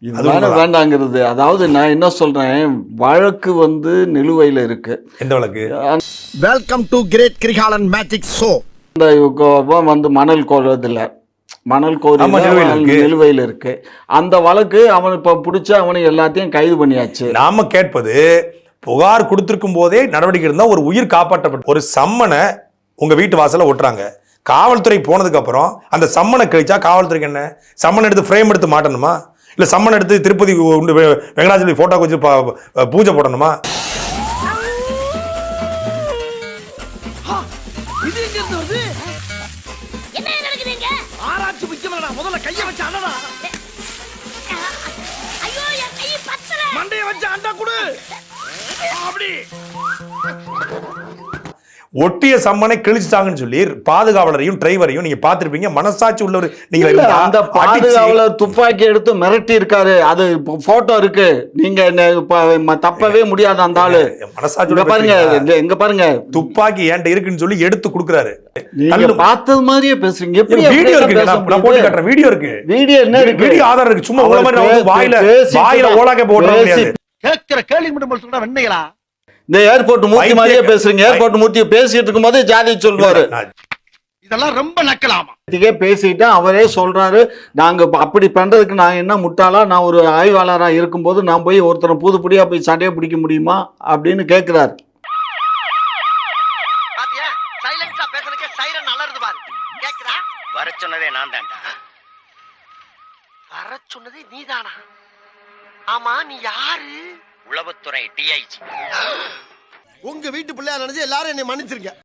இது வேண்டாங்கிறது. அதாவது நான் என்ன சொல்றேன், வழக்கு நிலுவையில் இருக்கு. எந்த வழக்கு? Welcome to great Kirikalan magic show. இந்த மணல் கோருதில்ல, மணல் கோரி நிலுவையில் இருக்கு. அந்த வழக்கு அவன் இப்ப பிடிச்ச அவனை எல்லாத்தையும் கைது பண்ணியாச்சு. நாம கேட்பது, புகார் கொடுத்திருக்கும் போதே நடவடிக்கை இருந்தா ஒரு உயிர் காப்பாற்றப்பட்ட ஒரு சம்மனை உங்க வீட்டு வாசல ஒட்டுறாங்க. காவல்துறை போனதுக்கு அப்புறம் அந்த சம்மனை கழிச்சா காவல்துறைக்கு என்ன? சம்மன் எடுத்து ஃப்ரேம் எடுத்து மாட்டணுமா? இல்ல சம்மன் எடுத்து திருப்பதி வெங்கடாஜலபதி போட்டோ வச்சு பூஜை போடணுமா? ஆராய்ச்சி முக்கியமாடா, முதல்ல கைய வச்சு அண்ணடா. ஐயோ என் கை பத்தல. மண்டைய வச்சு அண்டா குடு. அப்படி ஒட்டிய சம்மனை கிழிச்சிட்டாங்கன்னு சொல்லி பாதுகாவலரையும் டிரைவரையும் நீங்க பாத்திருப்பீங்க. மனசாட்சி உள்ளவர் நீங்க. அந்த பாதுகாவலர் துப்பாக்கி எடுத்து மிரட்டி இருக்காரு, அது போட்டோ இருக்கு. நீங்க தப்பவே முடியாது. அந்த ஆளு மனசாட்சி பாருங்க, எங்க பாருங்க, துப்பாக்கி ஏன்ட்ட இருக்குன்னு சொல்லி எடுத்து கொடுக்குறாரு. நீங்க பார்த்தது மாதிரியே பேசுறீங்க. வீடியோ இருக்கு, நான் போட்டு காட்டுறேன். வீடியோ இருக்கு, வீடியோ என்ன இருக்கு, வீடியோ ஆதாரம் இருக்கு. சும்மா உங்கள மாதிரி வாயில ஓலாக்க போட முடியாது. கேக்குற கேள்வி மட்டும் சொல்றா வெண்ணைகளா. இந்த ஏர்போர்ட் மூர்த்தி மாதிரியே பேசுறீங்க. ஏர்போர்ட் மூர்த்தி பேசிட்டு இருக்கும் போது ஜாதி சொல்வாரு. இதெல்லாம் ரொம்ப நக்கலாமா பேசிட்டு அவரே சொல்றாரு, நாங்க அப்படி பண்றதுக்கு நான் என்ன முட்டாளா? நான் ஒரு ஆய்வாளரா இருக்கும்போது நான் போய் ஒருத்தரை புதுப்படியா போய் சண்டையை பிடிக்க முடியுமா அப்படின்னு கேட்கிறாரு. வர சொன்னதே நான் தான்டா. வர சொன்னதே நீதானா? ஆமா, நீ யாரு? உளவுத்துறை டிஐஜி. உங்க வீட்டு பிள்ளையா நினைச்சு எல்லாரும் என்னை மன்னிச்சிருங்க.